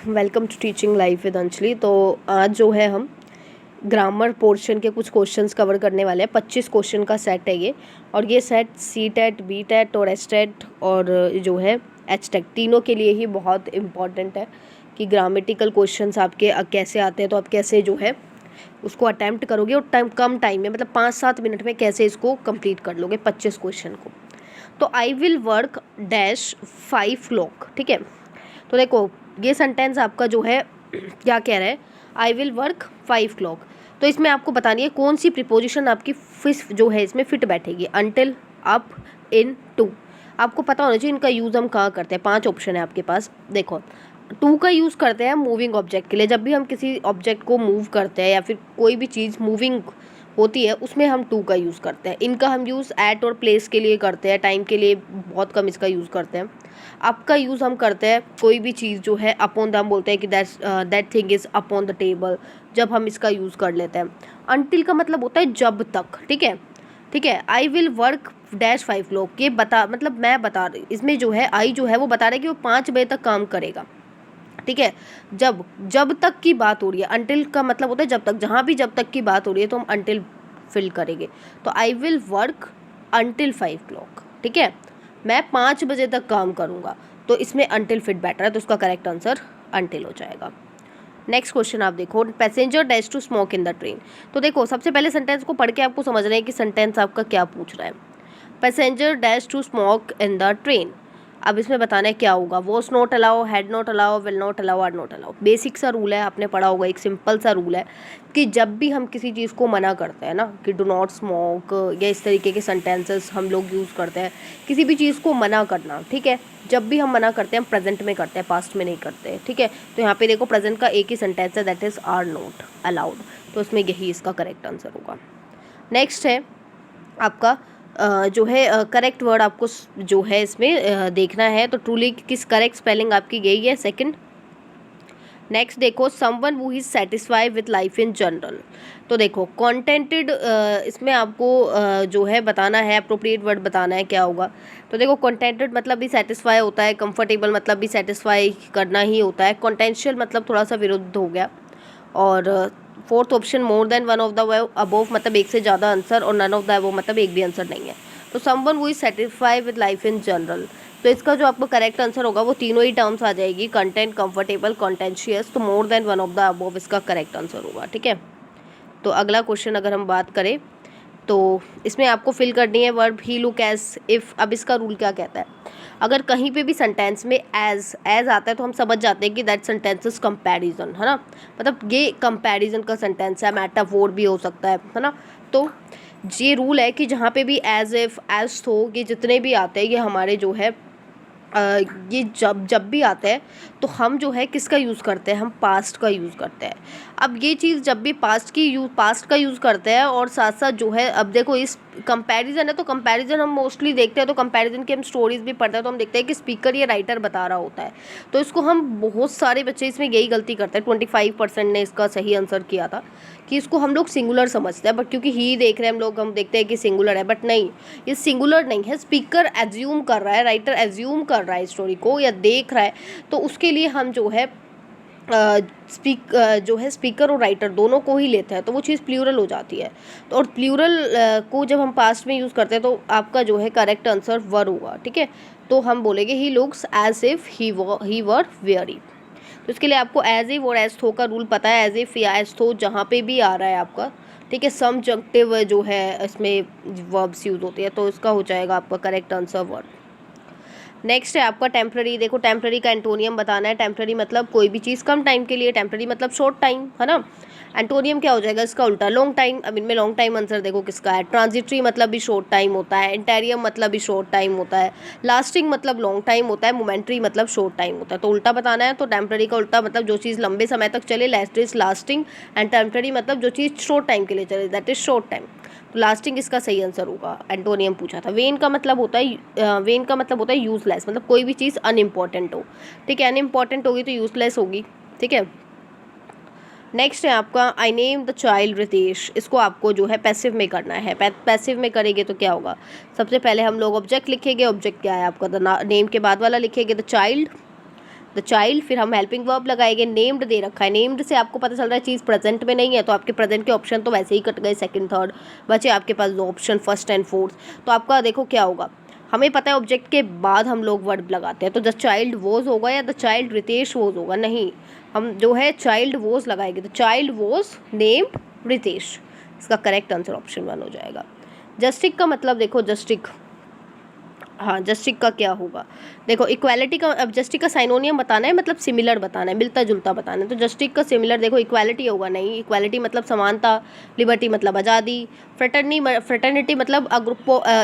Welcome to teaching life with Anjali. तो आज जो है हम ग्रामर पोर्शन के कुछ क्वेश्चंस कवर करने वाले हैं। 25 क्वेश्चन का सेट है ये, और ये set C TET, B TET और एस टेट और जो है एच टेट तीनों के लिए ही बहुत इम्पॉर्टेंट है कि ग्रामेटिकल क्वेश्चंस आपके कैसे आते हैं, तो आप कैसे जो है उसको अटैम्प्ट करोगे और कम टाइम में, मतलब 5-7 मिनट में कैसे इसको कंप्लीट कर लोगे 25 क्वेश्चन को। तो I will work dash 5 clock, ठीक है। तो देखो ये सेंटेंस आपका जो है क्या कह रहा है, आई विल वर्क 5 क्लॉक। तो इसमें आपको बतानी है कौन सी प्रीपोजिशन आपकी जो है इसमें फिट बैठेगी। Until, up, in, to. आपको पता होना चाहिए इनका यूज़ हम कहाँ करते हैं। 5 ऑप्शन है आपके पास। देखो, टू का यूज़ करते हैं मूविंग ऑब्जेक्ट के लिए। जब भी हम किसी ऑब्जेक्ट को मूव करते हैं या फिर कोई भी चीज़ मूविंग होती है उसमें हम टू का यूज़ करते हैं। इनका हम यूज़ एट और प्लेस के लिए करते हैं, टाइम के लिए बहुत कम इसका यूज़ करते हैं। अप का यूज़ हम करते हैं कोई भी चीज़ जो है अपॉन द, हम बोलते हैं कि that thing is upon the table, जब हम इसका यूज़ कर लेते हैं। अनटिल का मतलब होता है जब तक, ठीक है। ठीक है, I will work dash 5 clock, ये मतलब मैं बता रही, इसमें जो है आई जो है वो बता रहा है कि वो 5 बजे तक काम करेगा, ठीक है। जब तक की बात हो रही है, अनटिल का मतलब होता है जब तक, जहाँ भी जब तक की बात हो रही है तो हम अनटिल फिल करेंगे। तो I will work until 5 clock, ठीक है। मैं 5 बजे तक काम करूँगा, तो इसमें अनटिल फिट बैटर है, तो उसका करेक्ट आंसर अनटिल हो जाएगा। नेक्स्ट क्वेश्चन आप देखो, passenger dash to smoke in the train. तो देखो सबसे पहले सेंटेंस को पढ़ के आपको समझना है कि सेंटेंस आपका क्या पूछ रहा है। Passenger dash to smoke in the train. अब इसमें बताना है क्या होगा। Was not allow, had not allow, will not allow, are not allow. Basic सा रूल है, आपने पढ़ा होगा, एक सिंपल सा रूल है कि जब भी हम किसी चीज़ को मना करते हैं ना, कि डू नॉट स्मोक या इस तरीके के सेंटेंसेस हम लोग यूज़ करते हैं, किसी भी चीज़ को मना करना, ठीक है। जब भी हम मना करते हैं हम प्रेजेंट में करते हैं, पास्ट में नहीं करते, ठीक है। तो यहाँ पे देखो प्रेजेंट का एक ही सेंटेंस है, that is are not allowed, तो इसमें यही इसका करेक्ट आंसर होगा। नेक्स्ट है आपका जो है करेक्ट वर्ड आपको जो है इसमें देखना है। तो ट्रूली किस करेक्ट स्पेलिंग आपकी गई है, सेकंड। नेक्स्ट देखो, someone who is satisfied with life in general. तो देखो कॉन्टेंटेड, इसमें आपको जो है बताना है, अप्रोप्रिएट वर्ड बताना है क्या होगा। तो देखो कॉन्टेंटेड मतलब भी सेटिस्फाई होता है, कंफर्टेबल मतलब भी सेटिस्फाई करना ही होता है, कॉन्टेंशियल मतलब थोड़ा सा विरुद्ध हो गया। और fourth option, more than one of the above मतलब एक से ज़्यादा आंसर, और नन ऑफ द अबोव मतलब एक भी आंसर नहीं है। तो someone who is satisfied with life in general, तो इसका जो आपका करेक्ट आंसर होगा वो तीनों ही टर्म्स आ जाएगी, कंटेंट, कंफर्टेबल, कॉन्टेंशियस। तो more than one of the above इसका करेक्ट आंसर होगा, ठीक है। तो अगला क्वेश्चन अगर हम बात करें तो इसमें आपको फिल करनी है वर्ब ही, लुक, एज, इफ़। अब इसका रूल क्या कहता है, अगर कहीं पे भी सेंटेंस में एज आता है तो हम समझ जाते हैं कि दैट सेंटेंस इज कंपैरिजन, है ना। मतलब ये कंपैरिजन का सेंटेंस है, मेटाफोर भी हो सकता है ना। तो ये रूल है कि जहाँ पे भी एज, इफ, एज, तो ये जितने भी आते हैं ये हमारे जो है ये जब भी आते हैं तो हम जो है किसका यूज़ करते हैं, हम पास्ट का यूज़ करते हैं। अब ये चीज़ जब भी पास्ट का यूज़ करते हैं, और साथ साथ जो है, अब देखो इस कंपैरिजन है तो कंपैरिजन हम मोस्टली देखते हैं, तो कंपैरिजन की हम स्टोरीज भी पढ़ते हैं तो हम देखते हैं कि स्पीकर या राइटर बता रहा होता है। तो इसको हम, बहुत सारे बच्चे इसमें यही गलती करते हैं, 25% ने इसका सही आंसर किया था कि इसको हम लोग सिंगुलर समझते हैं, बट क्योंकि ही देख रहे हैं हम लोग, हम देखते हैं कि सिंगुलर है, बट नहीं, ये सिंगुलर नहीं है। स्पीकर एज्यूम कर रहा है, राइटर एज्यूम कर रहा है स्टोरी को या देख रहा है, तो उसके लिए हम जो है जो है स्पीकर और राइटर दोनों को ही लेते हैं, तो वो चीज़ प्लूरल हो जाती है। तो और प्लूरल को जब हम पास्ट में यूज़ करते हैं तो आपका जो है करेक्ट आंसर वर होगा, ठीक है। तो हम बोलेंगे he looks as if he were wearing. तो इसके लिए आपको एज इफ और एज थो का रूल पता है। एज इफ या एज थो जहाँ पे भी आ रहा है आपका, ठीक है, सबजंक्टिव जो है इसमें वर्ब्स यूज होते हैं, तो इसका हो जाएगा आपका करेक्ट आंसर वर्ब। नेक्स्ट है आपका टेम्प्ररी। देखो टेम्प्ररी का एंटोनियम बताना है। टेम्प्ररी मतलब कोई भी चीज़ कम टाइम के लिए, टेम्प्ररी मतलब शॉर्ट टाइम, है ना। एंटोनियम क्या हो जाएगा इसका उल्टा, लॉन्ग टाइम। अब इनमें लॉन्ग टाइम आंसर देखो किसका है। ट्रांजिटरी मतलब भी शॉर्ट टाइम होता है, इंटेरियम मतलब भी शॉर्ट टाइम होता है, लास्टिंग मतलब लॉन्ग टाइम होता है, मोमेंट्री मतलब शॉर्ट टाइम होता है। तो उल्टा बताना है, तो टेम्प्ररी का उल्टा मतलब जो चीज़ लंबे समय तक चले, that is lasting, and temporary मतलब जो चीज़ शॉर्ट टाइम के लिए चले, दैट इज शॉर्ट टाइम। तो लास्टिंग इसका सही आंसर होगा। एंटोनियम पूछा था। वेन का मतलब होता है यूजलेस, मतलब कोई भी चीज़ अनइम्पॉर्टेंट हो, ठीक है। अनइम्पॉर्टेंट होगी तो यूजलेस होगी, ठीक है। नेक्स्ट है आपका I name the child Ritesh. इसको आपको जो है पैसिव में करना है। पैसिव में करेंगे तो क्या होगा, सबसे पहले हम लोग ऑब्जेक्ट लिखेंगे। ऑब्जेक्ट क्या है आपका, द नेम के बाद वाला लिखेंगे द चाइल्ड, द चाइल्ड, फिर हम हेल्पिंग वर्ब लगाएंगे, नेम्ड दे रखा है, नेम्ड से आपको पता चल रहा है चीज़ प्रेजेंट में नहीं है, तो आपके प्रेजेंट के ऑप्शन तो वैसे ही कट गए, सेकंड थर्ड बचे आपके पास दो ऑप्शन, फर्स्ट एंड फोर्थ। तो आपका देखो क्या होगा, हमें पता है ऑब्जेक्ट के बाद हम लोग वर्ब लगाते हैं, तो द चाइल्ड वॉज होगा या द चाइल्ड रितेश वॉज होगा, नहीं, हम जो है चाइल्ड वॉज लगाएंगे, तो चाइल्ड वॉज नेम्ड रितेश, इसका करेक्ट आंसर ऑप्शन 1 हो जाएगा। जस्टिक का मतलब देखो, जस्टिक, हाँ जस्टिक का क्या होगा, देखो इक्वालिटी का, अब जस्टिक का साइनोनियम बताना है, मतलब सिमिलर बताना है, मिलता जुलता बताना है, तो जस्टिक का सिमिलर देखो इक्वालिटी होगा, नहीं, इक्वालिटी मतलब समानता, लिबर्टी मतलब आज़ादी, फ्रेटर्निटी मतलब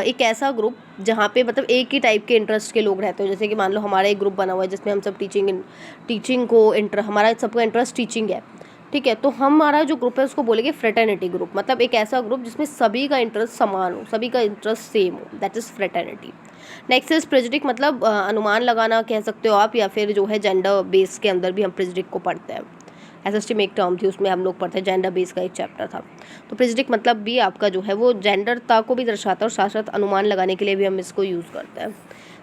एक ऐसा ग्रुप जहाँ पे मतलब एक ही टाइप के इंटरेस्ट के लोग रहते हो, जैसे कि मान लो हमारा एक ग्रुप बना हुआ है जिसमें हम सब टीचिंग को हमारा सबका इंटरेस्ट टीचिंग है, ठीक है, तो हमारा जो ग्रुप है उसको बोलेंगे फ्रेटर्निटी ग्रुप, मतलब एक ऐसा ग्रुप जिसमें सभी का इंटरेस्ट समान हो, सभी का इंटरेस्ट सेम हो, that is fraternity. Next is prejudice, मतलब अनुमान लगाना कह सकते हो आप, या फिर जो है जेंडर बेस के अंदर भी हम प्रेजुडिक को पढ़ते हैं, एसएसटी में एक टर्म थी उसमें हम लोग पढ़ते हैं, जेंडर बेस का एक चैप्टर था, तो प्रेजुडिक मतलब भी आपका जो है वो जेंडरता को भी दर्शाता है और साथ साथ अनुमान लगाने के लिए भी हम इसको यूज़ करते हैं।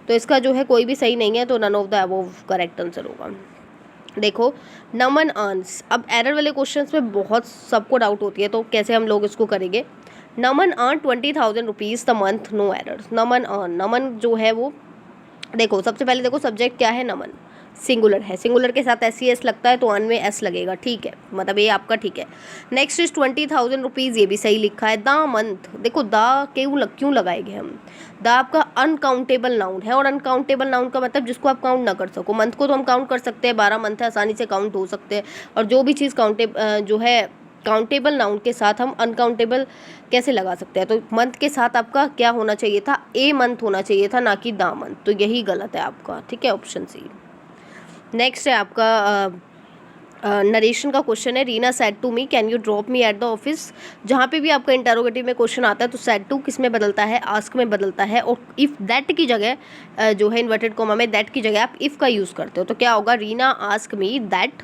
तो इसका जो है कोई भी सही नहीं है, तो none of the above correct answer होगा। देखो नमन अर्न्स, अब एरर वाले क्वेश्चंस में बहुत सबको डाउट होती है, तो कैसे हम लोग इसको करेंगे। Naman earn 20,000 rupees the month, no error. Naman earn, Naman जो है वो देखो सबसे पहले देखो सब्जेक्ट क्या है, नमन सिंगुलर है, सिंगुलर के साथ एस सी एस लगता है तो अन में एस लगेगा, ठीक है, मतलब ये आपका ठीक है। नेक्स्ट इज 20,000 रुपीज़, ये भी सही लिखा है। द मंथ, देखो द क्यों लगाएंगे हम, द आपका अनकाउंटेबल नाउन है, और अनकाउंटेबल नाउन का मतलब जिसको आप काउंट ना कर सको, मंथ को तो हम काउंट कर सकते हैं, 12 मंथ है, आसानी से काउंट हो सकते हैं, और जो भी चीज़ जो है काउंटेबल नाउन के साथ हम अनकाउंटेबल कैसे लगा सकते हैं, तो मंथ के साथ आपका क्या होना चाहिए था, ए मंथ होना चाहिए था, ना कि द मंथ, तो यही गलत है आपका, ठीक है, ऑप्शन सी। नेक्स्ट है आपका नरेशन का क्वेश्चन है, Reena said to me can you drop me at the office. जहाँ पे भी आपका इंटरोगेटिव में क्वेश्चन आता है तो सेड टू किस में बदलता है, आस्क में बदलता है, और इफ़ दैट की जगह जो है इन्वर्टेड कोमा में दैट की जगह आप इफ़ का यूज़ करते हो, तो क्या होगा, Reena ask me that,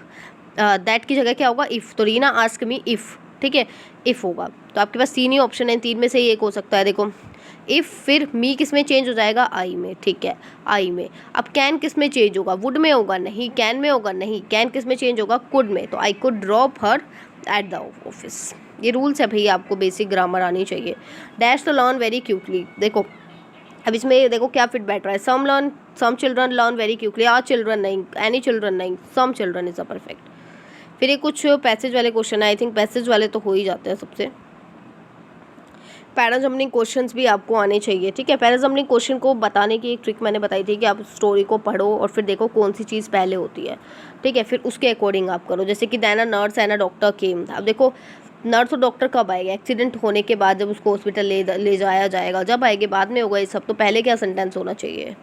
that की जगह क्या होगा, इफ़, तो रीना आस्क मी इफ़, ठीक है, इफ़ होगा। तो आपके पास 3 ही ऑप्शन है, 3 में से ही एक हो सकता है। देखो इफ़, फिर मी किस में चेंज हो जाएगा, आई में, ठीक है, आई में। अब कैन किस में चेंज होगा, वुड में होगा, नहीं, कैन में होगा, नहीं, कैन किस में चेंज होगा, कुड में, तो I could drop her at the office. ये रूल्स है भैया, आपको बेसिक ग्रामर आनी चाहिए। Dash to learn very quickly, देखो अब इसमें देखो क्या फिट बैठ रहा है, some children learn very quickly, our children नहीं, एनी चिल्ड्रन नहीं, some children is a perfect. फिर ये कुछ पैसेज वाले क्वेश्चन है, आई थिंक पैसेज वाले तो हो ही जाते हैं सबसे। पैराजम्बलिंग क्वेश्चंस भी आपको आने चाहिए, ठीक है। पैराजम्बलिंग क्वेश्चन को बताने की एक ट्रिक मैंने बताई थी कि आप स्टोरी को पढ़ो और फिर देखो कौन सी चीज़ पहले होती है, ठीक है, फिर उसके अकॉर्डिंग आप करो। जैसे कि then a nurse and a doctor came, अब देखो नर्स और डॉक्टर कब आएगा, एक्सीडेंट होने के बाद, जब उसको हॉस्पिटल ले जाया जाएगा, जब आएंगे, बाद में होगा ये सब, तो पहले क्या सेंटेंस होना चाहिए,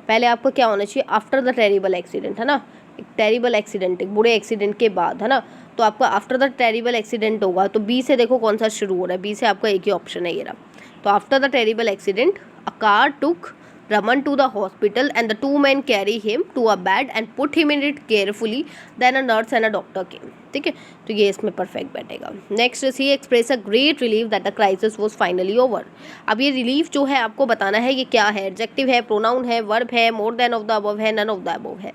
पहले आपको क्या होना चाहिए, आफ्टर द टेरिबल एक्सीडेंट, है ना, एक टेरिबल एक्सीडेंट, एक बुरे एक्सीडेंट के बाद, है ना, तो आपका आफ्टर द टेरिबल एक्सीडेंट होगा, तो बी से देखो कौन सा शुरू हो रहा है, बी से आपका एक ही ऑप्शन है ये रहा। तो after the terrible accident a car took Raman to the hospital and the 2 men carry him to a bed and put him in it carefully, then a nurse and a doctor came, ठीक है, तो ये इसमें perfect बैठेगा। Next he express a great relief that the crisis was finally over. अब ये relief जो है आपको बताना है ये क्या है, एडजेक्टिव है, प्रोनाउन है, वर्ब है, more than of the above है, नन ऑफ द अबव है।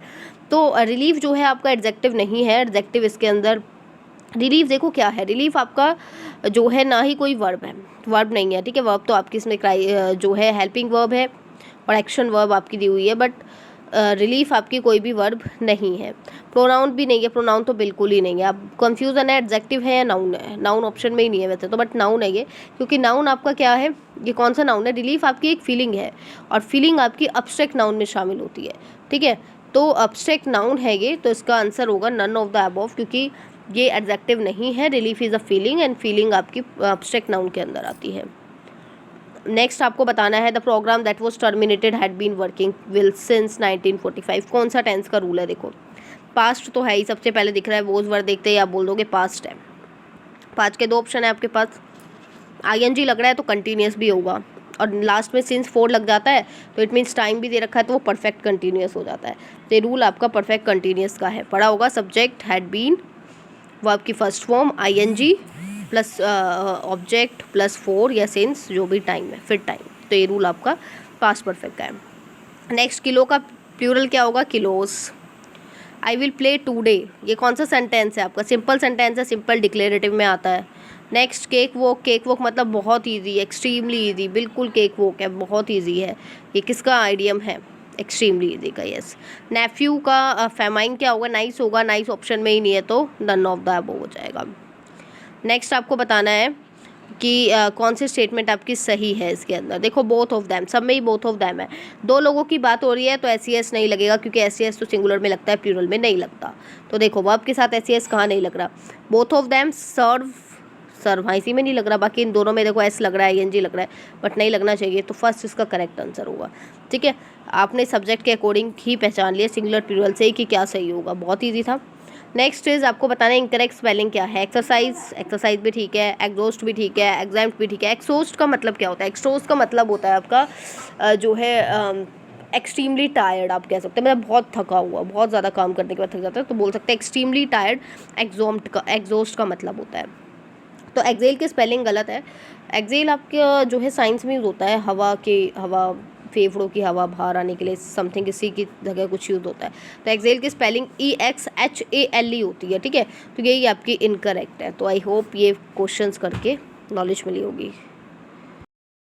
तो रिलीफ जो है आपका एडजेक्टिव नहीं है, एडजेक्टिव इसके अंदर, रिलीफ देखो क्या है, रिलीफ आपका जो है ना ही कोई वर्ब है, वर्ब नहीं है, ठीक है, वर्ब तो आपकी इसमें जो है हेल्पिंग वर्ब है और एक्शन वर्ब आपकी दी हुई है, बट रिलीफ आपकी कोई भी वर्ब नहीं है। प्रोनाउन भी नहीं है, प्रोनाउन तो बिल्कुल ही नहीं है। आप कन्फ्यूज़न है एडजेक्टिव है या नाउन है, नाउन ऑप्शन में ही नहीं है वैसे तो, बट नाउन है ये, क्योंकि नाउन आपका क्या है, ये कौन सा नाउन है, रिलीफ आपकी एक फीलिंग है और फीलिंग आपकी अब्स्ट्रैक्ट नाउन में शामिल होती है, ठीक है, तो अब्स्ट्रैक्ट नाउन है ये, तो इसका आंसर होगा नन ऑफ द अबव, क्योंकि ये एडजेक्टिव नहीं है। Relief is a feeling and feeling आपकी अब्स्ट्रैक्ट नाउन के अंदर आती है। नेक्स्ट आपको बताना है the program that was terminated had been working will since 1945, कौन सा टेंस का रूल है, देखो पास्ट तो है ही, सबसे पहले दिख रहा है, वोज वर्ड देखते ही आप बोल दोगे पास्ट है। पाँच के 2 ऑप्शन है आपके पास, आईएनजी लग रहा है तो कंटिन्यूस भी होगा, और लास्ट में सिंस 4 लग जाता है तो इट मीन्स टाइम भी दे रखा है तो वो परफेक्ट कंटिन्यूस हो जाता है। तो ये रूल आपका परफेक्ट कंटिन्यूस का है, पढ़ा होगा, सब्जेक्ट हैड बीन, वर्ब की first form ING plus object plus 4 या सिंस जो भी टाइम है, फिर टाइम, तो ये रूल आपका पास्ट परफेक्ट का है। नेक्स्ट किलो का प्लूरल क्या होगा, किलोस, आई विल प्ले टूडे, ये कौन सा सेंटेंस है आपका? सिंपल सेंटेंस है, सिंपल डिक्लेरेटिव में आता है। नेक्स्ट केक वॉक मतलब बहुत ईजी, एक्सट्रीमली ईजी, बिल्कुल केक वॉक है, बहुत ईजी है। ये किसका आइडियम है? एक्सट्रीमली ईजी का, यस। नेफ्यू का फेमाइन क्या होगा? नाइस होगा, नाइस ऑप्शन में ही नहीं है तो नन ऑफ द अबव हो जाएगा। नेक्स्ट आपको बताना है कि कौन सी स्टेटमेंट आपकी सही है इसके अंदर। देखो बोथ ऑफ दैम, सब में ही बोथ ऑफ दैम है। दो लोगों की बात हो रही है तो एस नहीं लगेगा, क्योंकि एस तो सिंगुलर में लगता है, प्लूरल में नहीं लगता। तो देखो वर्ब के साथ एस कहाँ नहीं लग रहा? बोथ ऑफ दैम सर्व हाँ इसी में नहीं लग रहा, बाकी इन दोनों में देखो एस लग रहा है, ING लग रहा है, बट नहीं लगना चाहिए, तो फर्स्ट इसका करेक्ट आंसर होगा। ठीक है, आपने सब्जेक्ट के अकॉर्डिंग ही पहचान लिया सिंगुलर प्लूरल से ही कि क्या सही होगा, बहुत ईजी था। नेक्स्ट इज आपको बताना है इंकरेक्ट स्पेलिंग क्या है। एक्सरसाइज भी ठीक है, एग्जॉस्ट भी ठीक है, एग्जाम्प्ट भी ठीक है। एक्सोस्ट का मतलब क्या होता है? एक्सोस्ट का मतलब होता है आपका जो है एक्सट्रीमली टायर्ड, आप कह सकते हैं, मतलब बहुत थका हुआ, बहुत ज़्यादा काम करने के बाद थक जाता है, तो बोल सकते हैं एक्सट्रीमली टायर्ड। एग्जॉस्ट का मतलब होता है। तो एक्सेल की स्पेलिंग गलत है। एक्सेल आपका जो है साइंस में यूज़ होता है, हवा फेफड़ों की हवा बाहर आने के लिए, समथिंग इसी की जगह कुछ यूज़ होता है। तो एक्सेल की स्पेलिंग EXHALE होती है। ठीक है, तो यही आपकी इनकरेक्ट है। तो आई होप ये क्वेश्चंस करके नॉलेज मिली होगी।